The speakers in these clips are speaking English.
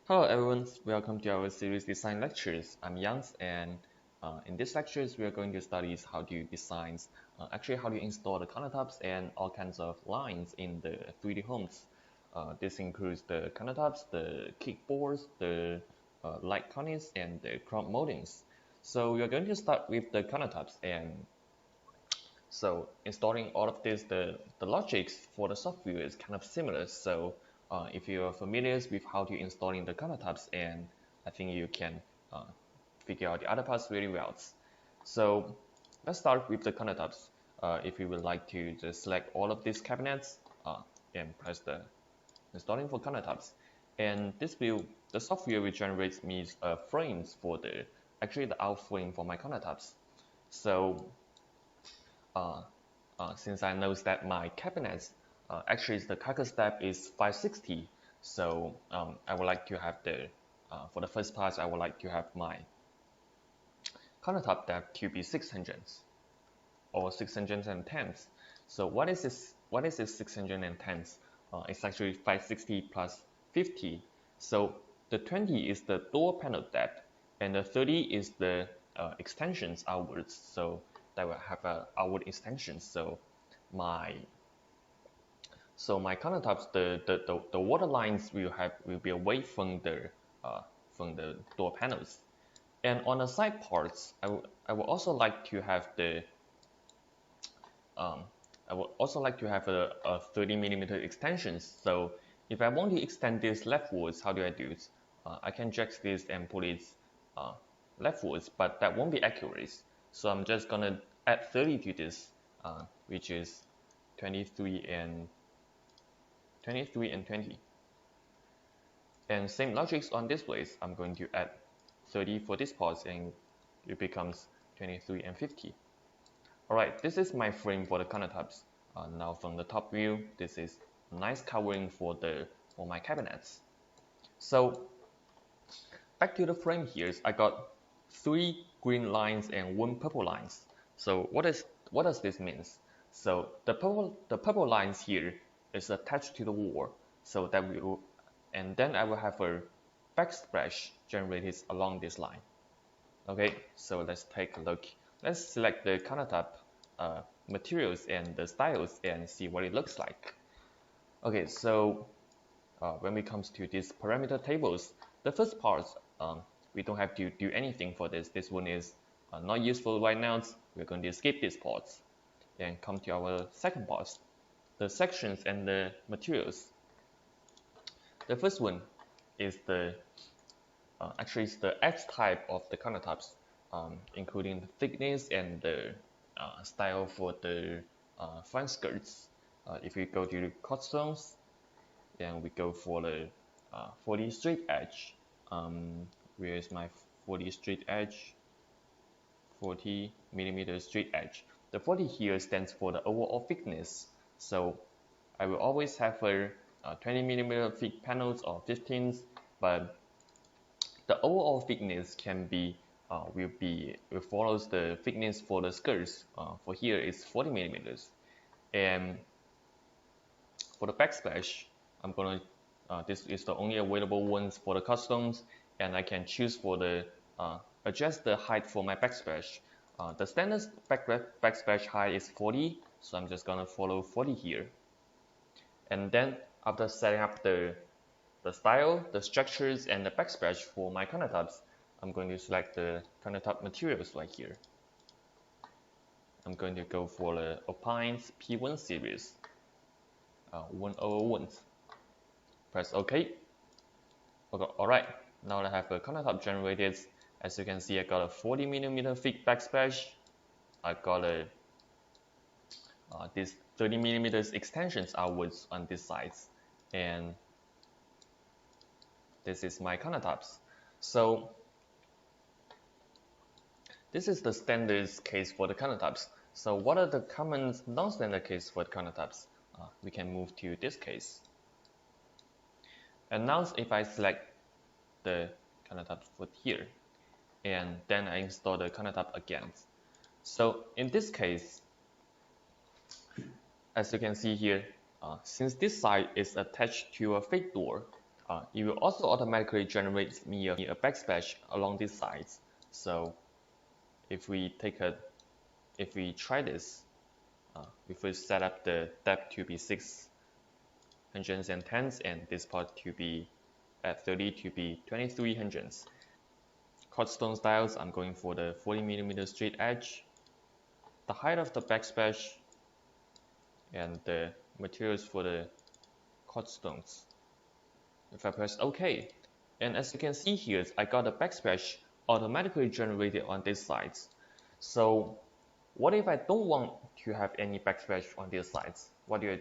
Hello everyone, welcome to our series design lectures. I'm Jans, and in these lectures we are going to study how to design, how to install the countertops and all kinds of lines in the 3D homes. This includes the countertops, the kickboards, the light cornice, and the chrome moldings. So we are going to start with the countertops, and so installing all of this, the logics for the software is kind of similar. So if you are familiar with how to installing the countertops, and I think you can uh, figure out the other parts very well. So let's start with the countertops. If you would like to just select all of these cabinets and press the installing for countertops. And this will, the software will generate me frames for the out frame for my countertops. So uh, since I know that my cabinets, actually the carcass depth is 560, so I would like to have for the first part, I would like to have my countertop depth to be 600 or 610. So what is this? What is this 610? It's actually 560 plus 50. So the 20 is the door panel depth, and the 30 is the extensions outwards. So that will have a outward extension. My my countertops, the water lines will be away from the door panels. And on the side parts, I would also like to have um, a 30 millimeter extension. So if I want to extend this leftwards, how do I do it? I can drag this and put it uh, leftwards, but that won't be accurate. So I'm just gonna add 30 to this, which is 23 and 23 and 20. And same logics on this place. I'm going to add 30 for this part, and it becomes 23 and 50. Alright, this is my frame for the countertops. Now from the top view, this is a nice covering for my cabinets. So back to the frame here, I got 3 green lines and 1 purple lines. So what does this mean? So the purple lines here is attached to the wall, so that will, and then I will have a backsplash generated along this line. Okay, so let's take a look. Let's select the countertop materials and the styles and see what it looks like. Okay, so when it comes to these parameter tables, the first part, we don't have to do anything for this. This one is not useful right now. We're going to skip this part and come to our second part, the sections and the materials. The first one is it's the edge type of the countertops, including the thickness and the style for the front skirts. If we go to the cutstones, then we go for the 40 straight edge. Where is my 40 straight edge? 40 millimeter straight edge. The 40 here stands for the overall thickness. So I will always have a 20 millimeter thick panels or 15s, but the overall thickness can be will follows the thickness for the skirts. For here it's 40 millimeters, and for the backsplash, I'm gonna this is the only available ones for the customs, and I can choose for the adjust the height for my backsplash. The standard backsplash height is 40, so I'm just gonna follow 40 here, and then after setting up the style, the structures, and the backsplash for my countertops, I'm going to select the countertop materials right here. I'm going to go for the Alpine's P1 series, 101. Press OK. Okay. Alright, now I have a countertop generated. As you can see, I got a 40 millimeter thick backsplash. I got this 30 millimeters extensions outwards on this sides, and this is my countertops. So this is the standard case for the countertops. So what are the common non-standard case for the countertops? We can move to this case. And now if I select the countertop foot here, and then I install the countertop again. So in this case, as you can see here, since this side is attached to a fake door, it will also automatically generate me a backsplash along these sides. So if we try this, if we set up the depth to be 610 and this part to be at 30 to be 23 hundredths. Cordstone styles, I'm going for the 40mm straight edge. The height of the backsplash and the materials for the cordstones. If I press OK, and as you can see here, I got a backsplash automatically generated on these sides. So what if I don't want to have any backsplash on these sides? What do?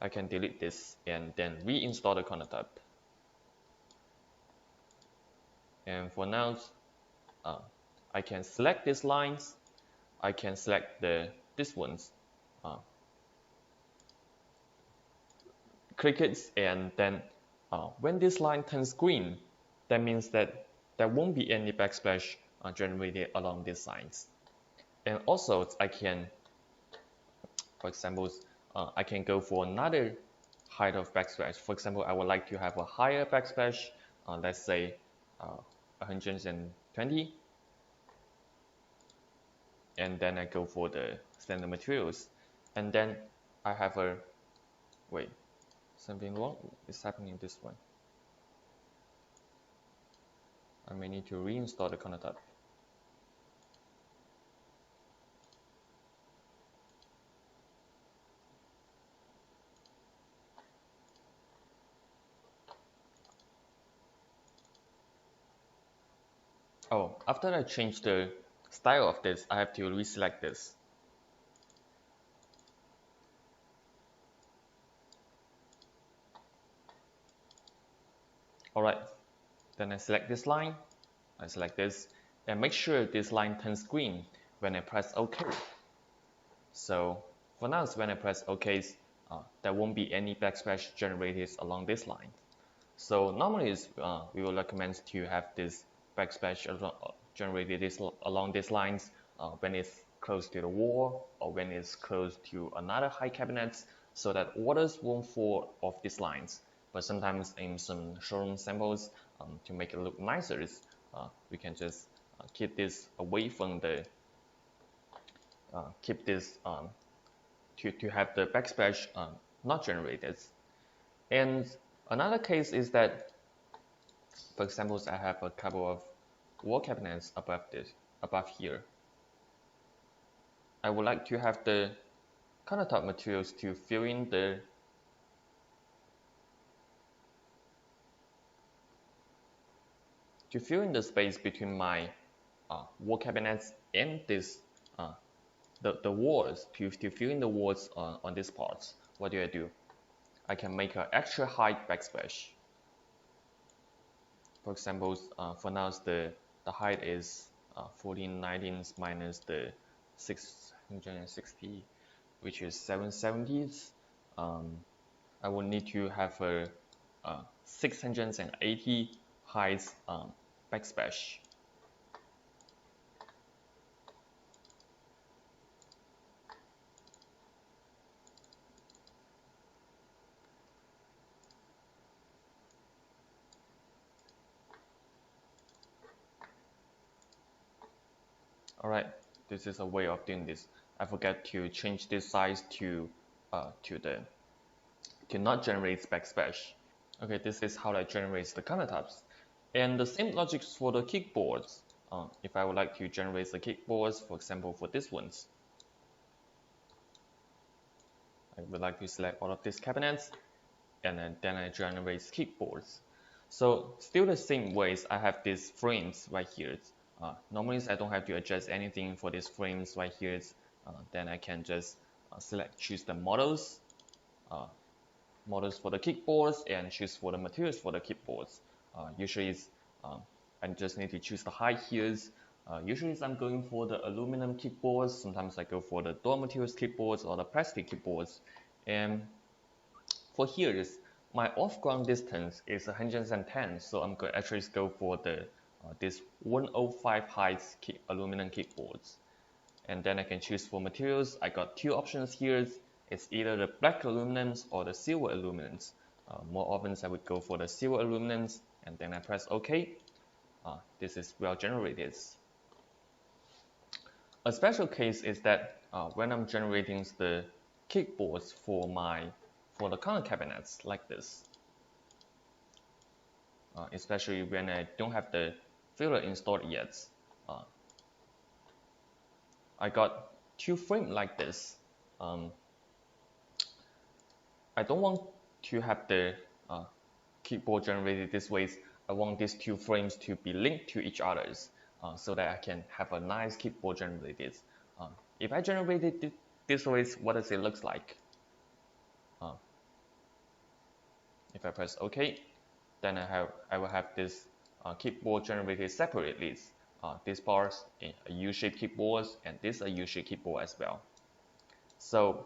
I can delete this and then reinstall the countertop. And for now, I can select these lines. I can select these ones. Click it, and then when this line turns green, that means that there won't be any backsplash generated along these lines. And also, I can, for example, I can go for another height of backsplash. For example, I would like to have a higher backsplash, let's say 120, and then I go for the standard materials, and then I have a, wait, something wrong is happening in this one. I may need to reinstall the countertop. Oh, after I change the style of this, I have to reselect this. Alright, then I select this line, I select this, and make sure this line turns green when I press OK. So for now, when I press OK, there won't be any backsplash generated along this line. So normally we will recommend to have this backsplash generated along these lines when it's close to the wall or when it's close to another high cabinet, so that waters won't fall off these lines. But sometimes in some showroom samples, to make it look nicer, we can just keep this away from the to have the backsplash not generated. And another case is that, for example, I have a couple of wall cabinets above here. I would like to have the countertop materials to fill in the space between my wall cabinets and this the walls, to fill in the walls on these parts. What do? I can make an extra height backsplash. For example, for now the height is 1419 minus the 660, which is 770. I will need to have a 680 height backsplash. Alright, this is a way of doing this. I forgot to change this size to not generate backsplash. Okay, this is how I generate the countertops. And the same logic for the kickboards. If I would like to generate the kickboards, for example, for these ones, I would like to select all of these cabinets, and then I generate kickboards. So still the same ways, I have these frames right here. Normally I don't have to adjust anything for these frames right here. Then I can just choose the models for the kickboards and choose for the materials for the kickboards. Usually I just need to choose the height here. Usually I'm going for the aluminum kickboards. Sometimes I go for the door materials kickboards or the plastic kickboards. And for here, my off-ground distance is 110, so I'm going to actually go for the this 105 height aluminum kickboards. And then I can choose for materials. I got two options here. It's either the black aluminums or the silver aluminums. More often I would go for the silver illuminance, and then I press OK. This is well generated. A special case is that when I'm generating the kickboards for the corner cabinets like this, especially when I don't have the filler installed yet, I got two frames like this. I don't want to have the kickboard generated this way. I want these two frames to be linked to each other so that I can have a nice kickboard generated. If I generated it this way, what does it look like? If I press OK, then I will have this kickboard generated separately. These parts in a U-shaped kickboard, and this a U-shaped kickboard as well. So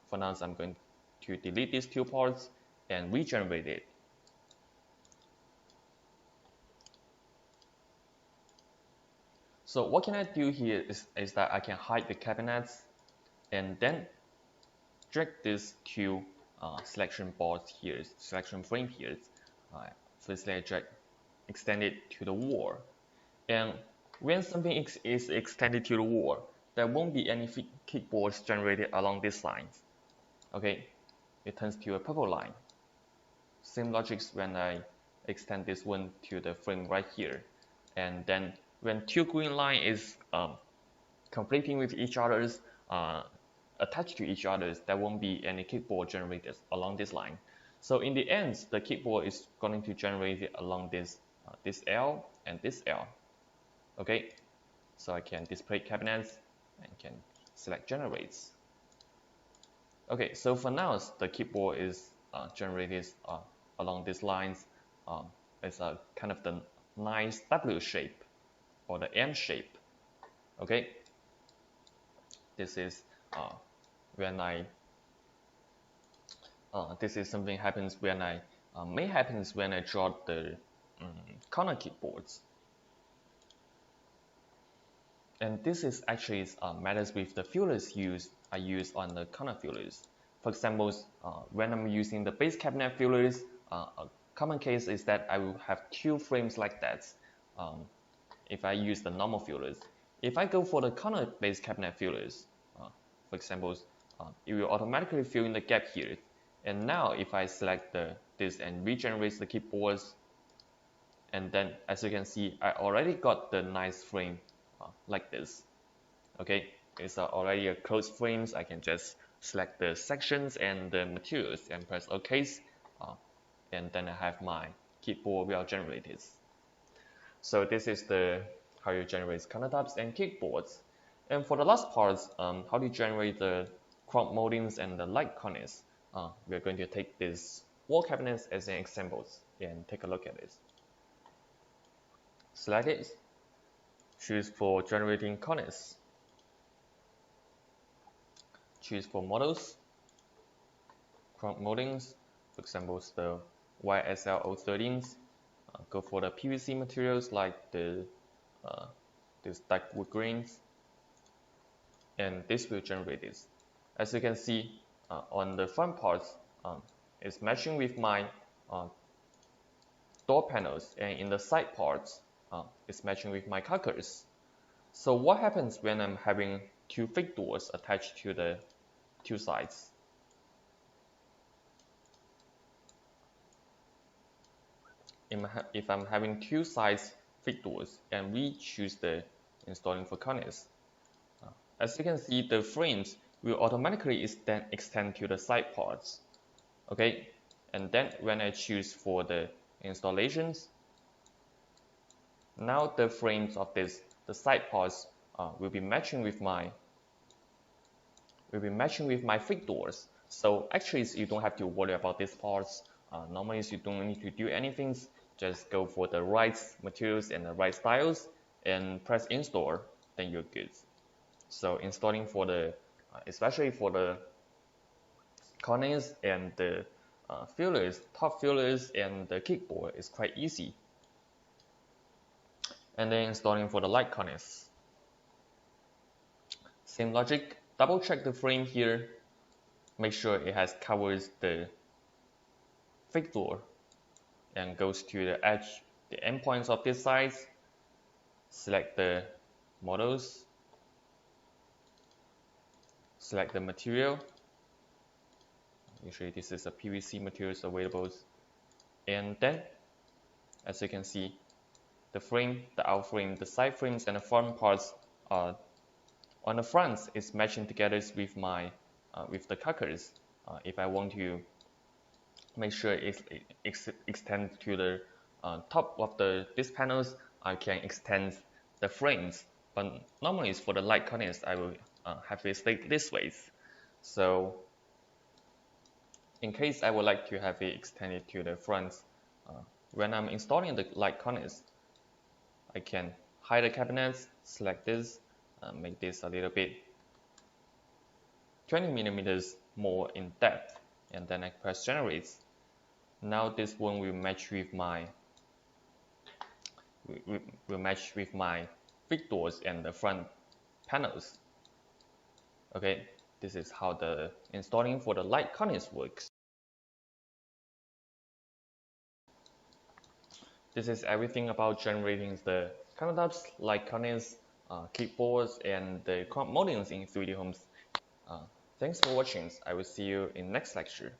for now, I'm going to delete these two parts and regenerate it. So what can I do here is that I can hide the cabinets and then drag these two selection boards here, selection frame here. Firstly, I extend it to the wall. And when something is extended to the wall, there won't be any kickboards generated along these lines. Okay, it turns to a purple line. Same logic when I extend this one to the frame right here. And then when two green line is completing with each other's attached to each other, there won't be any kickboard generated along this line. So in the end, the kickboard is going to generate it along this L and this L. Okay, so I can display cabinets and can select generates. Okay, so for now, the keyboard is generated along these lines. It's a kind of the nice W shape or the M shape. Okay, this is when this is something happens when may happens when I draw the corner keyboards. And this is actually matters with the fillers I use on the corner fillers. For example, when I'm using the base cabinet fillers, a common case is that I will have two frames like that if I use the normal fillers. If I go for the corner base cabinet fillers, for example, it will automatically fill in the gap here. And now if I select this and regenerate the keyboards, and then as you can see, I already got the nice frame like this. Okay, it's already a closed frames. I can just select the sections and the materials and press OK, and then I have my keyboard well generated. So this is how you generate countertops and kickboards. And for the last part, how to generate the crop moldings and the light cornice. We're going to take this wall cabinets as an example and take a look at it. Select it. Choose for generating cornice. Choose for models, crop moldings, for example, the YSL 013s. Go for the PVC materials like these dark wood grains, and this will generate this. As you can see, on the front parts, it's matching with my door panels, and in the side parts, it's matching with my carcass. So what happens when I'm having two fake doors attached to the two sides? If I'm having two sides fake doors and we choose the installing for cornice, as you can see, the frames will automatically extend to the side parts. Okay, and then when I choose for the installations, now the frames of the side parts will be matching with my fake doors. So actually, you don't have to worry about these parts. Normally, you don't need to do anything. Just go for the right materials and the right styles and press install. Then you're good. So installing for the, especially for the cornice and the fillers, top fillers and the kickboard is quite easy. And then installing for the light cornice. Same logic, double check the frame here, make sure it has covers the fig door and goes to the edge, the endpoints of this size, select the models, select the material. Usually this is a PVC materials available, and then as you can see, the frame, the out frame, the side frames, and the front parts are on the front is matching together with my with the cuckers. If I want to make sure it extends to the top of these panels, I can extend the frames. But normally for the light cornice, I will have it stay this way. So in case I would like to have it extended to the front, when I'm installing the light cornice, I can hide the cabinets, select this, make this a little bit 20 millimeters more in depth, and then I press generate. Now this one will match with my fig doors and the front panels. Okay, this is how the installing for the light cornice works. This is everything about generating the countertops, light cornice, kickboards, and the moldings in 3D homes. Thanks for watching. I will see you in next lecture.